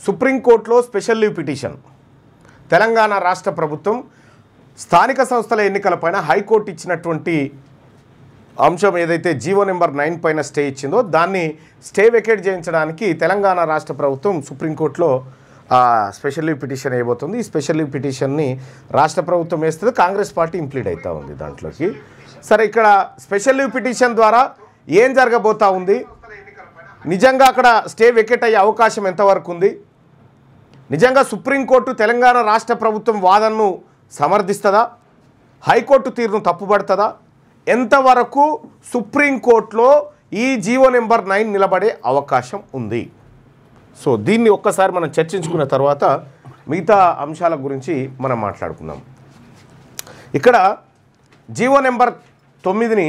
సుప్రీంకోర్టులో special leave petition. Telangana రాష్ట్ర ప్రభుత్వం స్థానిక సంస్థల ఎన్నికలపైన హైకోర్టు ఇచ్చినటువంటి అంశం ఏదైతే జీవో నెంబర్ 9 పైన స్టే ఇచ్చిందో దాన్ని స్టే వెకేట్ చేయించడానికి తెలంగాణ రాష్ట్ర ప్రభుత్వం సుప్రీంకోర్టులో స్పెషల్ లీవ్ పిటిషన్ వేయబోతుంది. ఈ స్పెషల్ లీవ్ పిటిషన్ని రాష్ట్ర ప్రభుత్వం వేస్తుంది, కాంగ్రెస్ పార్టీ ఇంప్లీడ్ అవుతూ ఉంది దాంట్లోకి. సరే, ఇక్కడ స్పెషల్ లీవ్ పిటిషన్ ద్వారా ఏం జరగబోతా ఉంది, నిజంగా అక్కడ స్టే వెకేట్ అయ్యే అవకాశం ఎంతవరకు ఉంది, నిజంగా సుప్రీంకోర్టు తెలంగాణ రాష్ట్ర ప్రభుత్వం వాదనను సమర్థిస్తుందా, హైకోర్టు తీరును తప్పుపడుతుందా, ఎంతవరకు సుప్రీంకోర్టులో ఈ జీవో నెంబర్ 9 నిలబడే అవకాశం ఉంది. సో దీన్ని ఒక్కసారి మనం చర్చించుకున్న తర్వాత మిగతా అంశాల గురించి మనం మాట్లాడుకుందాం. ఇక్కడ జీవో నెంబర్ 9ని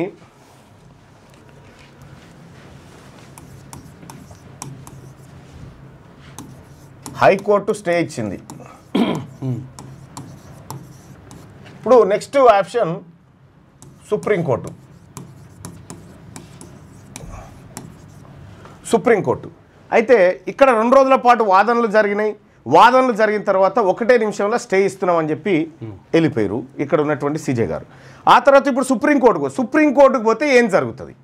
హైకోర్టు స్టే ఇచ్చింది. ఇప్పుడు నెక్స్ట్ ఆప్షన్ సుప్రీంకోర్టు. అయితే ఇక్కడ 2 రోజుల పాటు వాదనలు జరిగినాయి. వాదనలు జరిగిన తర్వాత 1 నిమిషంలో స్టే ఇస్తున్నామని చెప్పి వెళ్ళిపోయారు ఇక్కడ ఉన్నటువంటి సీజే గారు. ఆ తర్వాత ఇప్పుడు సుప్రీంకోర్టుకు పోతే ఏం జరుగుతుంది,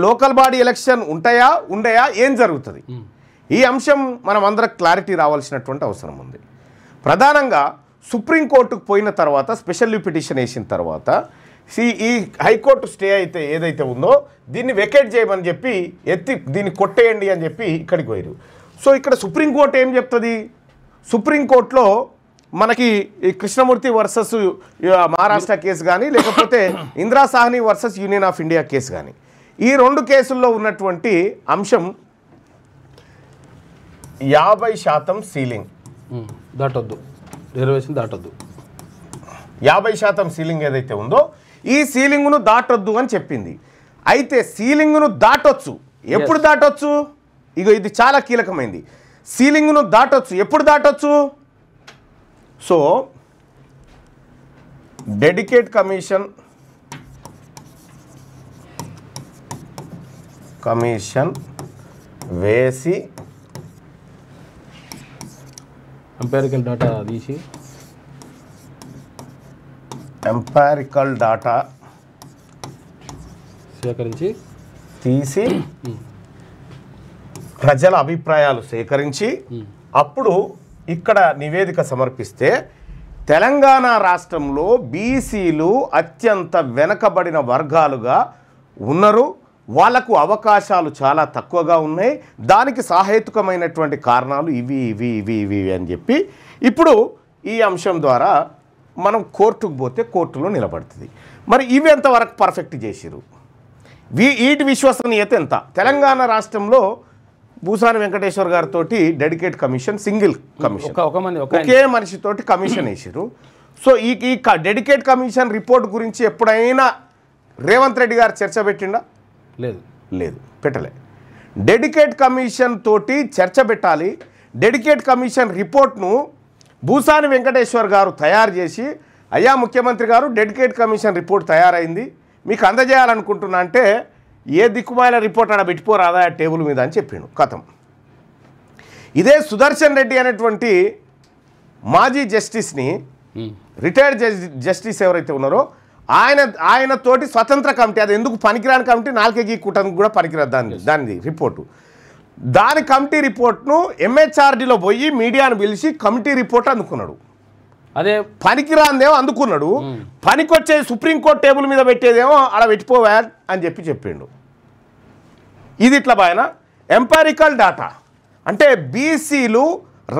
లోకల్ బాడీ ఎలక్షన్ ఉండయా, ఏం జరుగుతుంది, ఈ అంశం మనం అందరం క్లారిటీ రావాల్సినటువంటి అవసరం ఉంది. ప్రధానంగా సుప్రీంకోర్టుకు పోయిన తర్వాత స్పెషల్ లీవ్ పిటిషన్ వేసిన తర్వాత ఈ హైకోర్టు స్టే అయితే ఏదైతే ఉందో దీన్ని వెకేట్ చేయమని చెప్పి దీన్ని కొట్టేయండి అని చెప్పి ఇక్కడికి పోయారు. సో ఇక్కడ సుప్రీంకోర్టు ఏం చెప్తుంది, సుప్రీంకోర్టులో మనకి కృష్ణమూర్తి వర్సెస్ మహారాష్ట్ర కేసు కానీ లేకపోతే Indira Sawhney versus union of India case కానీ, ఈ 2 కేసుల్లో ఉన్నటువంటి అంశం 50% సీలింగ్ దాటొద్దు, రిజర్వేషన్ దాటొద్దు, 50% సీలింగ్ ఏదైతే ఉందో ఈ సీలింగ్ను దాటొద్దు అని చెప్పింది. అయితే సీలింగ్ను దాటొచ్చు, ఎప్పుడు దాటొచ్చు, ఇది చాలా కీలకమైంది. సీలింగ్ను దాటొచ్చు, ఎప్పుడు దాటొచ్చు, సో డెడికేట్ కమిషన్ వేసి ఎంపారికల్ డాటా తీసి సేకరించి తీసి ప్రజల అభిప్రాయాలు సేకరించి అప్పుడు ఇక్కడ నివేదిక సమర్పిస్తే తెలంగాణ రాష్ట్రంలో బీసీలు అత్యంత వెనకబడిన వర్గాలుగా ఉన్నారు, వాళ్లకు అవకాశాలు చాలా తక్కువగా ఉన్నాయి, దానికి సహేతుకమైనటువంటి కారణాలు ఇవి అని చెప్పి ఇప్పుడు ఈ అంశం ద్వారా మనం కోర్టుకు పోతే కోర్టులో నిలబడుతుంది. మరి ఇవి ఎంతవరకు పర్ఫెక్ట్ చేసిరు, వీటి విశ్వసనీయత ఎంత? తెలంగాణ రాష్ట్రంలో భూసాని వెంకటేశ్వర్ గారితో డెడికేట్ కమిషన్, సింగిల్ కమిషన్, ఒకే మనిషితోటి కమిషన్ వేసారు. సో ఈ డెడికేట్ కమిషన్ రిపోర్ట్ గురించి ఎప్పుడైనా రేవంత్ రెడ్డి గారు చర్చ పెట్టిండా? లేదు, పెట్టలే. డెడికేట్ కమిషన్ తోటి చర్చ పెట్టాలి. డెడికేట్ కమిషన్ రిపోర్ట్ను భూసాని వెంకటేశ్వర్ గారు తయారు చేసి, అయ్యా ముఖ్యమంత్రి గారు డెడికేట్ కమిషన్ రిపోర్ట్ తయారైంది, మీకు అందజేయాలనుకుంటున్నా అంటే, ఏ దిక్కుమాల రిపోర్ట్ ఆడ పెట్టిపోరాదా టేబుల్ మీద అని చెప్పిండు. కథం. ఇదే సుదర్శన్ రెడ్డి అనేటువంటి మాజీ జస్టిస్ని, రిటైర్డ్ జస్టిస్ ఎవరైతే ఉన్నారో ఆయనతోటి స్వతంత్ర కమిటీ, అది ఎందుకు పనికిరాని కమిటీ, 4 కూటానికి కూడా పనికిరాదు దాని రిపోర్టు, దాని కమిటీ రిపోర్ట్ను ఎంహెచ్ఆర్డీలో పోయి మీడియాను పిలిచి కమిటీ రిపోర్ట్ అందుకున్నాడు. అదే పనికిరాందేమో అందుకున్నాడు, పనికొచ్చే సుప్రీంకోర్టు టేబుల్ మీద పెట్టేదేమో అలా పెట్టిపోవా అని చెప్పిండు. ఇది ఇట్లా బాయన ఎంపారికల్ డాటా అంటే బీసీలు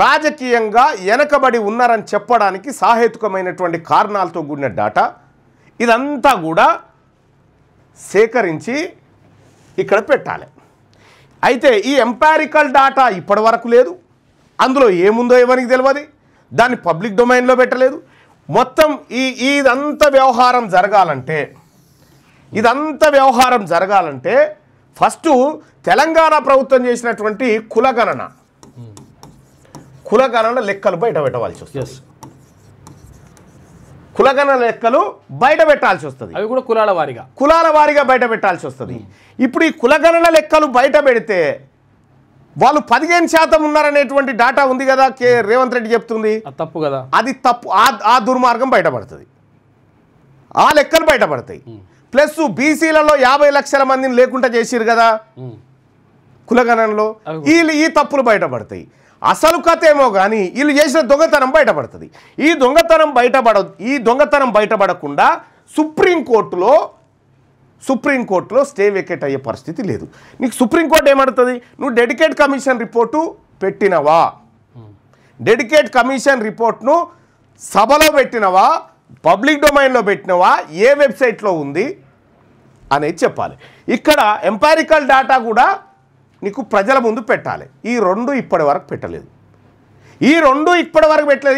రాజకీయంగా వెనకబడి ఉన్నారని చెప్పడానికి సహేతుకమైనటువంటి కారణాలతో కూడిన డాటా, ఇదంతా కూడా సేకరించి ఇక్కడ పెట్టాలి. అయితే ఈ ఎంపారికల్ డాటా ఇప్పటి వరకు లేదు, అందులో ఏముందో ఎవరికి తెలియదు, దాన్ని పబ్లిక్ డొమైన్లో పెట్టలేదు. మొత్తం ఇదంతా వ్యవహారం జరగాలంటే ఫస్ట్ తెలంగాణ ప్రభుత్వం చేసినటువంటి కులగణన లెక్కలు బయట పెట్టవలసి వస్తుంది. కులగణన లెక్కలు బయట పెట్టాల్సి వస్తుంది, అవి కూడా కులాల వారీగా బయట పెట్టాల్సి వస్తుంది. ఇప్పుడు ఈ కులగణన లెక్కలు బయట పెడితే వాళ్ళు 15% ఉన్నారనేటువంటి డాటా ఉంది కదా, రేవంత్ రెడ్డి చెప్తుంది. తప్పు కదా, అది తప్పు. ఆ దుర్మార్గం బయటపడుతుంది, ఆ లెక్కలు బయటపడతాయి. ప్లస్ బీసీలలో 50 లక్షల మందిని లేకుండా చేసిరు కదా కులగణనలో, వీళ్ళు ఈ తప్పులు బయటపడతాయి. అసలు కథ ఏమో కానీ వీళ్ళు చేసిన దొంగతనం బయటపడుతుంది. ఈ దొంగతనం బయటపడకుండా సుప్రీంకోర్టులో స్టే వేకేట్ అయ్యే పరిస్థితి లేదు. నీకు సుప్రీంకోర్టు ఏమడుతుంది? నువ్వు డెడికేట్ కమిషన్ రిపోర్టు పెట్టినవా, డెడికేట్ కమిషన్ రిపోర్ట్ను సభలో పెట్టినవా, పబ్లిక్ డొమైన్లో పెట్టినవా, ఏ వెబ్సైట్లో ఉంది అనేది చెప్పాలి. ఇక్కడ ఎంపారికల్ డేటా కూడా నీకు ప్రజల ముందు పెట్టాలి. ఈ రెండు ఇప్పటి వరకు పెట్టలేదు.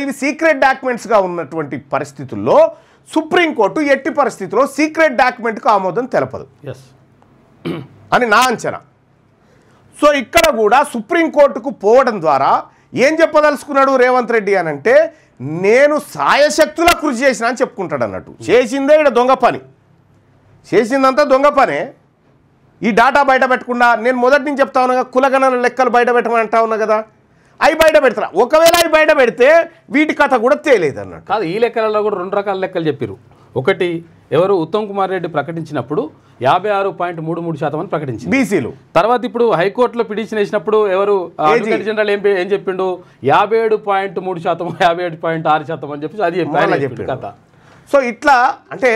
ఇవి సీక్రెట్ డాక్యుమెంట్స్గా ఉన్నటువంటి పరిస్థితుల్లో సుప్రీంకోర్టు ఎట్టి పరిస్థితుల్లో సీక్రెట్ డాక్యుమెంట్కు ఆమోదం తెలపదు అని నా అంచనా. సో ఇక్కడ కూడా సుప్రీంకోర్టుకు పోవడం ద్వారా ఏం చెప్పదలుచుకున్నాడు రేవంత్ రెడ్డి అని అంటే, నేను సాయశక్తులా కృషి చేసిన అని చెప్పుకుంటాడు అన్నట్టు. చేసిందే ఇక్కడ దొంగ పని, చేసిందంతా దొంగ పనే. ఈ డాటా బయట పెట్టకుండా నేను మొదటి నుంచి చెప్తా ఉన్నా, కులగణన లెక్కలు బయట పెట్టమని అంటా ఉన్నా కదా, అవి బయట పెడతారా? ఒకవేళ అవి బయట పెడితే వీటి కథ కూడా తేలేదు అన్నట్టు. కాదు, ఈ లెక్కలలో కూడా 2 రకాల లెక్కలు చెప్పారు. ఒకటి, ఎవరు ఉత్తమ్ కుమార్ రెడ్డి ప్రకటించినప్పుడు 56.33% అని ప్రకటించింది బీసీలు. తర్వాత ఇప్పుడు హైకోర్టులో పిటిషన్ వేసినప్పుడు ఎవరు అడ్వకేట్ జనరల్ ఏం చెప్పిండు? 57.3%, 57.6% అని చెప్పి అది చెప్పారు కథ. సో ఇట్లా అంటే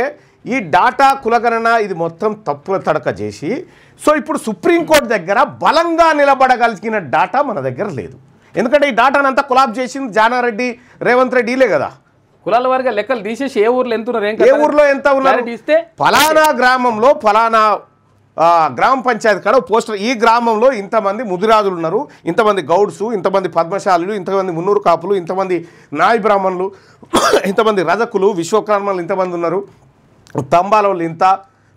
ఈ డాటా కులగణన ఇది మొత్తం తప్పుల తడక చేసి, సో ఇప్పుడు సుప్రీంకోర్టు దగ్గర బలంగా నిలబడగలిగిన డాటా మన దగ్గర లేదు. ఎందుకంటే ఈ డాటాను అంతా కొలాబ్ చేసింది జానారెడ్డి, రేవంత్ రెడ్డిలే కదా. కులాల వారిగా లెక్కలు తీసేసి ఏ ఊర్లో ఎంత ఉన్నారు, ఏ ఊర్లో ఎంత ఉన్నారు ఇస్తే, ఫలానా గ్రామంలో ఫలానా గ్రామ పంచాయతీ కాడ పోస్టర్, ఈ గ్రామంలో ఇంతమంది ముదిరాజులు ఉన్నారు, ఇంతమంది గౌడ్సు, ఇంతమంది పద్మశాలులు, ఇంతమంది మున్నూరు కాపులు, ఇంతమంది నాయి బ్రాహ్మణులు, ఇంతమంది రజకులు, విశ్వకర్మలు ఇంతమంది ఉన్నారు, తంబాలోళ్ళు ఇంత,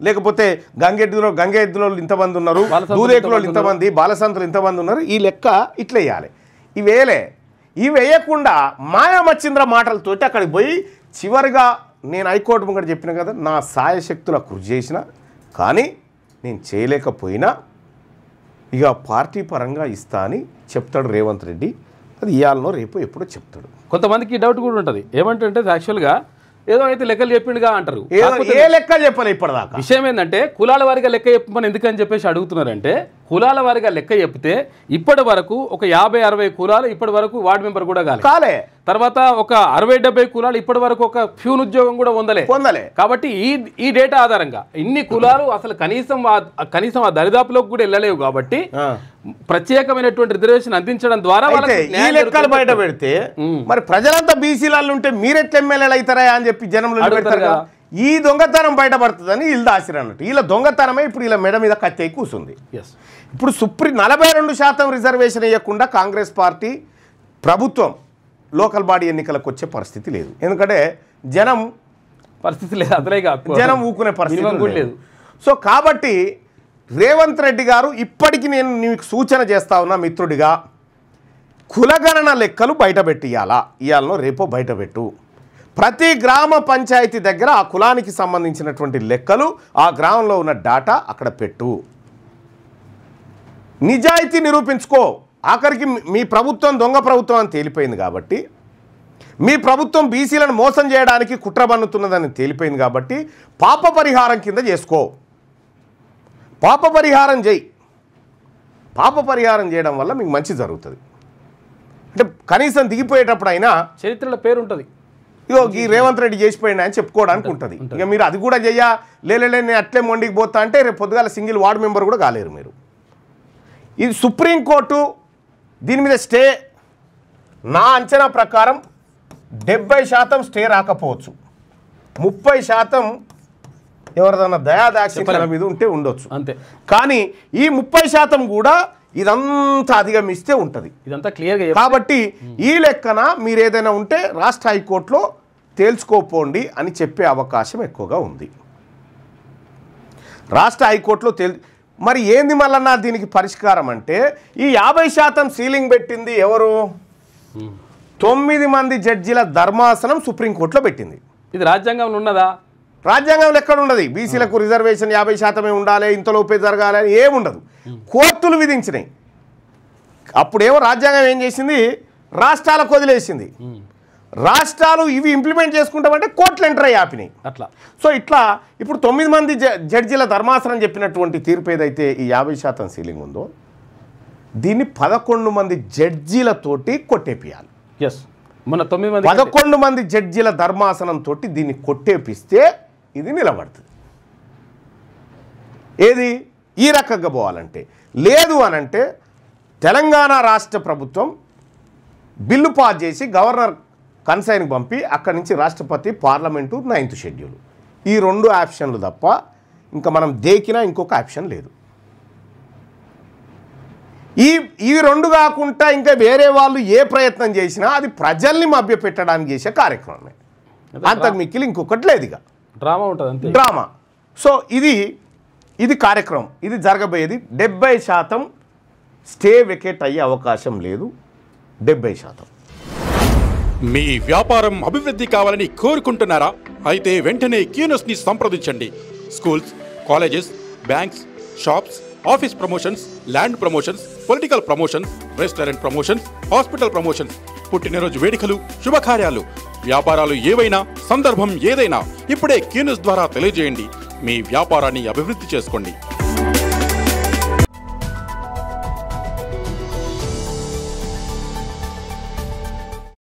లేకపోతే గంగెద్దులో ఇంతమంది ఉన్నారు, దూదేకులో ఇంతమంది, బాలసంతులు ఇంతమంది ఉన్నారు. ఈ లెక్క ఇట్లా వేయాలి. ఇవి వేయకుండా మాయామచ్చింద్ర మాటలతోటి అక్కడికి పోయి చివరిగా నేను హైకోర్టు ముంగట చెప్పిన కదా, నా సాయశక్తుల కృషి చేసిన కానీ నేను చేయలేకపోయినా ఇక పార్టీ పరంగా ఇస్తా అని చెప్తాడు రేవంత్ రెడ్డి. అది ఇవాళనో రేపు ఎప్పుడో చెప్తాడు. కొంతమందికి డౌట్ కూడా ఉంటుంది, ఏమంటే యాక్చువల్గా ఏదో అయితే లెక్కలు చెప్పిండుగా అంటారు. ఏ లెక్కలు చెప్పాలి ఇప్పటిదాకా? విషయం ఏంటంటే కులాల వారిగా లెక్క చెప్పమని ఎందుకని చెప్పేసి అడుగుతున్నారంటే, కులాల వారిగా లెక్క చెప్తే ఇప్పటి వరకు ఒక 50-60 కులాలు ఇప్పటి వరకు వార్డు మెంబర్ కూడా కాలే. తర్వాత ఒక 60-70 కులాలు ఇప్పటి వరకు ఒక ఫ్యూన్ ఉద్యోగం కూడా పొందలే. కాబట్టి ఈ డేటా ఆధారంగా ఇన్ని కులాలు అసలు కనీసం ఆ దరిదాపులోకి కూడా వెళ్ళలేవు. కాబట్టి ప్రత్యేకమైనటువంటి రిజర్వేషన్ అందించడం ద్వారా ఈ లెక్కలు బయట పెడితే మరి ప్రజలంతా బీసీలలో ఉంటే మీరెట్లా ఎమ్మెల్యేలు అవుతారా అని చెప్పి జనంలో పెడతారు కదా. ఈ దొంగతనం బయటపడుతుందని వీళ్ళు దాసిరు అన్నట్టు. వీళ్ళ దొంగతనమే ఇప్పుడు వీళ్ళ మెడ మీద కత్తి కూర్చుంది. ఇప్పుడు 42% రిజర్వేషన్ ఇవ్వకుండా కాంగ్రెస్ పార్టీ ప్రభుత్వం లోకల్ బాడీ ఎన్నికలకు వచ్చే పరిస్థితి లేదు. ఎందుకంటే జనం ఊకునే పరిస్థితి లేదు. సో కాబట్టి రేవంత్ రెడ్డి గారు ఇప్పటికీ నేను నీకు సూచన చేస్తా ఉన్నా మిత్రుడిగా, కులగణన లెక్కలు బయటపెట్టి ఇవాళనో రేపో బయటపెట్టు. ప్రతి గ్రామ పంచాయతీ దగ్గర ఆ కులానికి సంబంధించినటువంటి లెక్కలు, ఆ గ్రామంలో ఉన్న డాటా అక్కడ పెట్టు. నిజాయితీ నిరూపించుకో. ఆఖరికి మీ ప్రభుత్వం దొంగ ప్రభుత్వం అని తేలిపోయింది కాబట్టి, మీ ప్రభుత్వం బీసీలను మోసం చేయడానికి కుట్ర పన్నుతున్నదని తేలిపోయింది కాబట్టి పాప పరిహారం కింద చేసుకో. పాప పరిహారం చేయి. పాప పరిహారం చేయడం వల్ల మీకు మంచి జరుగుతుంది. అంటే కనీసం దిగిపోయేటప్పుడు అయినా చరిత్రలో పేరు ఉంటుంది, ఇగో ఈ రేవంత్ రెడ్డి చేసిపోయినా అని చెప్పుకోవడానికి ఉంటుంది. ఇక మీరు అది కూడా లేలే నేను అట్లే మొండికి పోతా అంటే రేపు పొద్దుగాల సింగిల్ వార్డు మెంబర్ కూడా కాలేరు మీరు. ఇది సుప్రీంకోర్టు దీని మీద స్టే నా అంచనా ప్రకారం 70% స్టే రాకపోవచ్చు, 30% ఎవరిదన్నా దయాదాక్షిణ్యాల మీద ఉంటే ఉండొచ్చు అంతే. కానీ ఈ 30% కూడా ఇదంతా అధిగమిస్తే ఉంటుంది. ఇదంతా క్లియర్గా. కాబట్టి ఈ లెక్కన మీరు ఏదైనా ఉంటే రాష్ట్ర హైకోర్టులో తేల్చుకోపోండి అని చెప్పే అవకాశం ఎక్కువగా ఉంది. రాష్ట్ర హైకోర్టులో మరి ఏంది మళ్ళన్నా దీనికి పరిష్కారం అంటే, ఈ 50% సీలింగ్ పెట్టింది ఎవరు? 9 మంది జడ్జిల ధర్మాసనం సుప్రీంకోర్టులో పెట్టింది. ఇది రాజ్యాంగంలో ఉన్నదా? రాజ్యాంగంలో ఎక్కడ ఉండదు. బీసీలకు రిజర్వేషన్ 50% ఉండాలి, ఇంతలోపే జరగాలి అని ఏముండదు. కోర్టులు విధించినాయి. అప్పుడేమో రాజ్యాంగం ఏం చేసింది, రాష్ట్రాలకు వదిలేసింది. రాష్ట్రాలు ఇవి ఇంప్లిమెంట్ చేసుకుంటామంటే కోర్టులు ఎంటర్ అయ్యి ఆపినాయి. అట్లా సో ఇట్లా ఇప్పుడు 9 మంది జడ్జీల ధర్మాసనం చెప్పినటువంటి తీర్పు ఏదైతే ఈ 50% సీలింగ్ ఉందో దీన్ని 11 మంది జడ్జీలతోటి కొట్టేపియాలి. ఎస్, మన 9 మంది 11 మంది జడ్జీల ధర్మాసనం తోటి దీన్ని కొట్టేపిస్తే ఇది నిలబడుతుంది. ఏది ఈ రకంగా పోవాలంటే. లేదు అనంటే తెలంగాణ రాష్ట్ర ప్రభుత్వం బిల్లు పాస్ చేసి గవర్నర్ కన్సైన్కి పంపి అక్కడి నుంచి రాష్ట్రపతి, పార్లమెంటు, 9th షెడ్యూల్, ఈ 2 ఆప్షన్లు తప్ప ఇంకా మనం దేకినా ఇంకొక ఆప్షన్ లేదు. ఈ 2 కాకుండా ఇంకా వేరే వాళ్ళు ఏ ప్రయత్నం చేసినా అది ప్రజల్ని మభ్యపెట్టడానికి చేసే కార్యక్రమమే, అంతకు మిక్కిలి ఇంకొకటి లేదు. ఇక డ్రామా ఉంటుంది అంతే, డ్రామా. సో ఇది కార్యక్రమం, ఇది జరగబోయేది. 70% స్టే వెకేట్ అయ్యే అవకాశం లేదు. 70%. మీ వ్యాపారం అభివృద్ధి కావాలని కోరుకుంటున్నారా? అయితే వెంటనే క్యూనస్ని సంప్రదించండి. Schools, colleges, banks, shops, office promotions, land promotions, political promotions, restaurant promotions, hospital promotions, పుట్టినరోజు వేడుకలు, శుభకార్యాలు, వ్యాపారాలు ఏవైనా, సందర్భం ఏదైనా ఇప్పుడే క్యూనస్ ద్వారా తెలియజేయండి. మీ వ్యాపారాన్ని అభివృద్ధి చేసుకోండి.